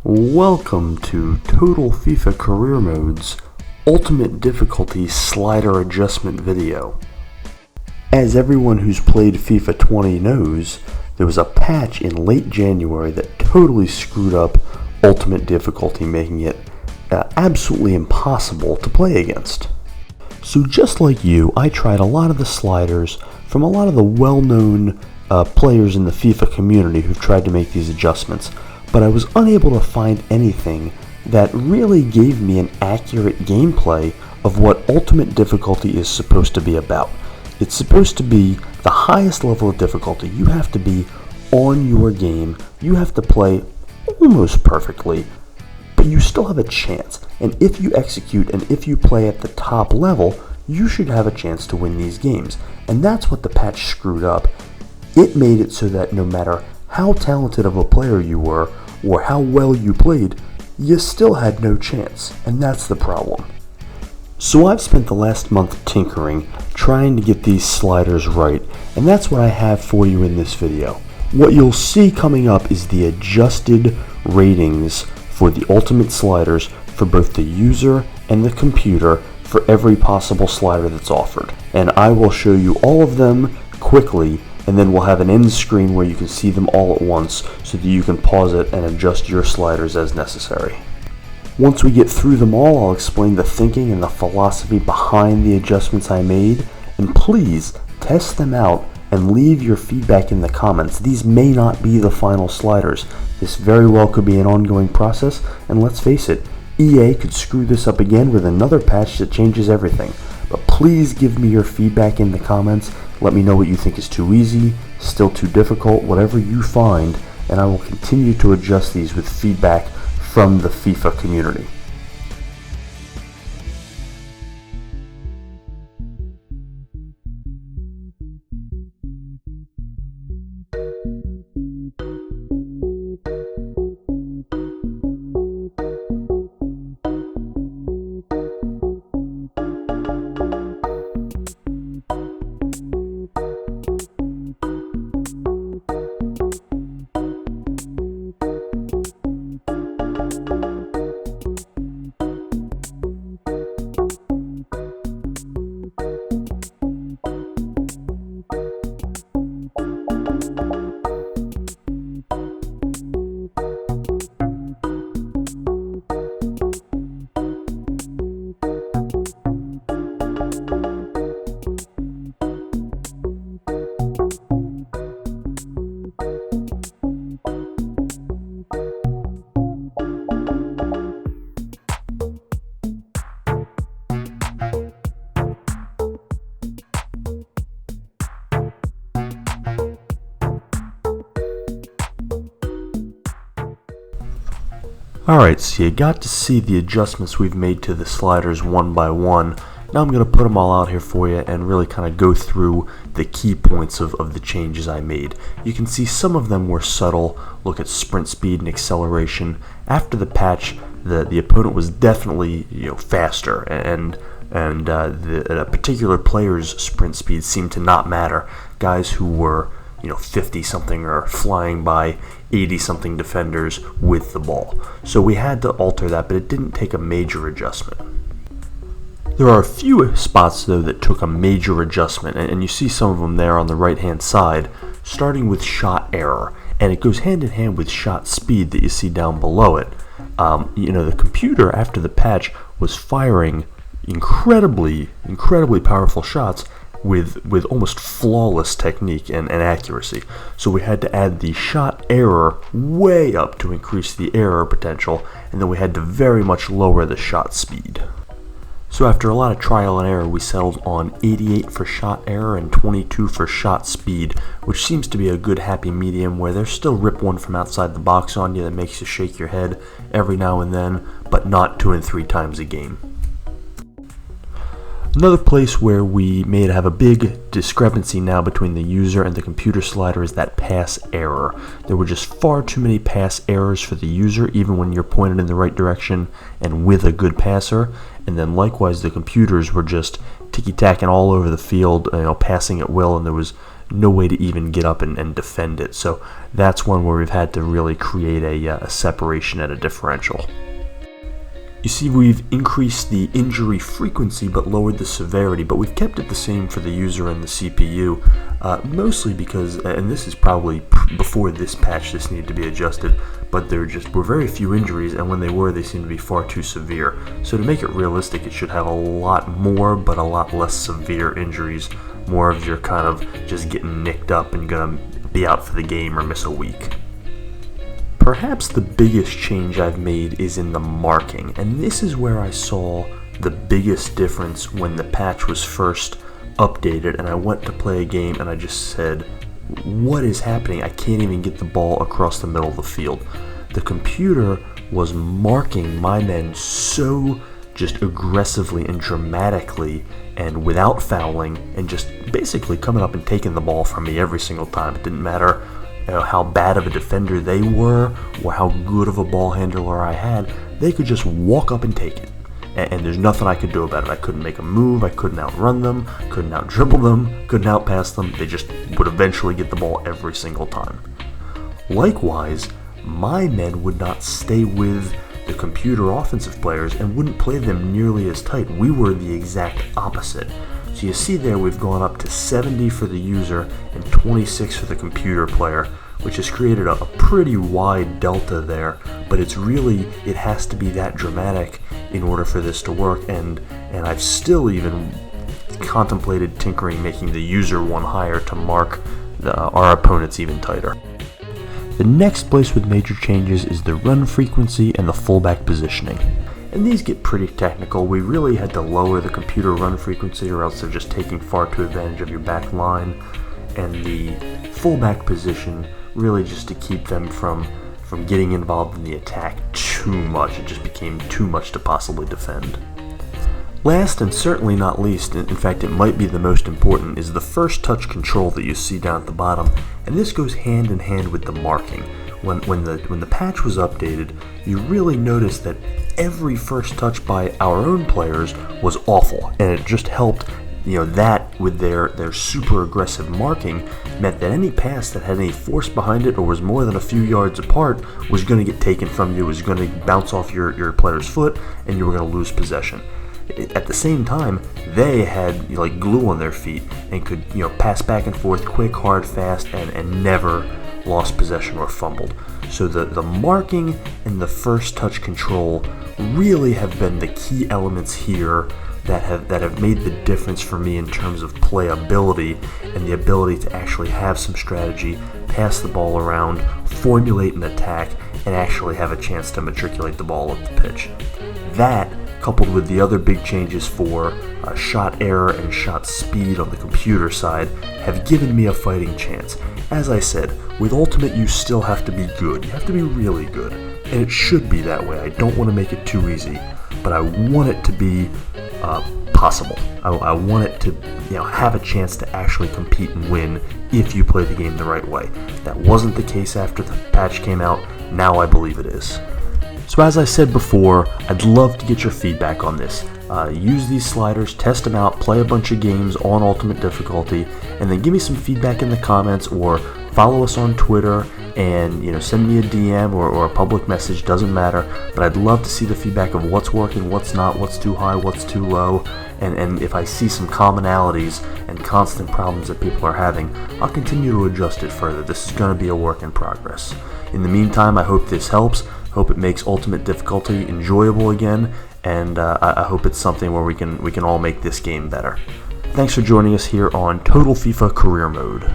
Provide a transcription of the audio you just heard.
Welcome to Total FIFA Career Mode's Ultimate Difficulty Slider Adjustment video. As everyone who's played FIFA 20 knows, there was a patch in late January that totally screwed up Ultimate Difficulty, making it absolutely impossible to play against. So just like you, I tried a lot of the sliders from a lot of the well-known players in the FIFA community who've tried to make these adjustments, but I was unable to find anything that really gave me an accurate gameplay of what Ultimate Difficulty is supposed to be about. It's supposed to be the highest level of difficulty. You have to be on your game. You have to play almost perfectly, but you still have a chance. And if you execute and if you play at the top level, you should have a chance to win these games. And that's what the patch screwed up. It made it so that no matter how talented of a player you were or how well you played, you still had no chance, and that's the problem. So I've spent the last month tinkering, trying to get these sliders right, and that's what I have for you in this video. What you'll see coming up is the adjusted ratings for the ultimate sliders for both the user and the computer for every possible slider that's offered. And I will show you all of them quickly, and then we'll have an end screen where you can see them all at once so that you can pause it and adjust your sliders as necessary. Once we get through them all, I'll explain the thinking and the philosophy behind the adjustments I made, and please test them out and leave your feedback in the comments. These may not be the final sliders. This very well could be an ongoing process, and let's face it, EA could screw this up again with another patch that changes everything. But please give me your feedback in the comments. Let me know what you think is too easy, still too difficult, whatever you find, and I will continue to adjust these with feedback from the FIFA community. Alright, so you got to see the adjustments we've made to the sliders one by one. Now I'm going to put them all out here for you and really kind of go through the key points of the changes I made. You can see some of them were subtle. Look at sprint speed and acceleration. After the patch, the opponent was definitely faster, and a particular player's sprint speed seemed to not matter. Guys who were 50 something or flying by 80 something defenders with the ball. So we had to alter that, but it didn't take a major adjustment. There are a few spots though that took a major adjustment, and you see some of them there on the right hand side, starting with shot error, and it goes hand in hand with shot speed that you see down below it. The computer after the patch was firing incredibly powerful shots with almost flawless technique and accuracy. So we had to add the shot error way up to increase the error potential, and then we had to very much lower the shot speed. So after a lot of trial and error, we settled on 88 for shot error and 22 for shot speed, which seems to be a good happy medium where there's still rip one from outside the box on you that makes you shake your head every now and then, but not 2 and 3 times a game. Another place where we may have a big discrepancy now between the user and the computer slider is that pass error. There were just far too many pass errors for the user, even when you're pointed in the right direction and with a good passer. And then likewise, the computers were just ticky-tacking all over the field, passing at will, and there was no way to even get up and defend it. So that's one where we've had to really create a separation at a differential. You see, we've increased the injury frequency but lowered the severity, but we've kept it the same for the user and the CPU, mostly because, and this is probably before this patch this needed to be adjusted, but there were very few injuries, and when they were, they seemed to be far too severe. So to make it realistic, it should have a lot more but a lot less severe injuries, more of your kind of just getting nicked up and gonna be out for the game or miss a week. Perhaps the biggest change I've made is in the marking, and this is where I saw the biggest difference when the patch was first updated and I went to play a game and I just said, what is happening? I can't even get the ball across the middle of the field. The computer was marking my men so just aggressively and dramatically and without fouling and just basically coming up and taking the ball from me every single time. It didn't matter how bad of a defender they were or how good of a ball handler I had. They could just walk up and take it, and there's nothing I could do about it. I couldn't make a move, I couldn't outrun them, couldn't outdribble them, couldn't outpass them. They just would eventually get the ball every single time. Likewise, my men would not stay with the computer offensive players and wouldn't play them nearly as tight. We were the exact opposite. So you see there we've gone up to 70 for the user and 26 for the computer player, which has created a pretty wide delta there, but it has to be that dramatic in order for this to work, and I've still even contemplated tinkering making the user one higher to mark our opponents even tighter. The next place with major changes is the run frequency and the fullback positioning. And these get pretty technical. We really had to lower the computer run frequency or else they're just taking far too advantage of your back line. And the fullback position really just to keep them from getting involved in the attack too much. It just became too much to possibly defend. Last and certainly not least, in fact it might be the most important, is the first touch control that you see down at the bottom. And this goes hand in hand with the marking. When the patch was updated, you really noticed that every first touch by our own players was awful, and it just helped, that with their super aggressive marking meant that any pass that had any force behind it or was more than a few yards apart was going to get taken from you, was going to bounce off your player's foot, and you were going to lose possession. At the same time, they had glue on their feet and could pass back and forth quick, hard, fast, and never lost possession or fumbled. So the marking and the first touch control really have been the key elements here that have made the difference for me in terms of playability and the ability to actually have some strategy, pass the ball around, formulate an attack, and actually have a chance to matriculate the ball up the pitch. That, coupled with the other big changes for shot error and shot speed on the computer side, have given me a fighting chance. As I said, with Ultimate you still have to be good. You have to be really good. And it should be that way. I don't want to make it too easy, but I want it to be possible. I want it to have a chance to actually compete and win if you play the game the right way. That wasn't the case after the patch came out. Now I believe it is. So as I said before, I'd love to get your feedback on this. Use these sliders, test them out, play a bunch of games on Ultimate difficulty, and then give me some feedback in the comments or follow us on Twitter and send me a DM or a public message, doesn't matter, but I'd love to see the feedback of what's working, what's not, what's too high, what's too low, and if I see some commonalities and constant problems that people are having, I'll continue to adjust it further. This is going to be a work in progress. In the meantime, I hope this helps. Hope it makes Ultimate difficulty enjoyable again, and I hope it's something where we can all make this game better. Thanks for joining us here on Total FIFA Career Mode.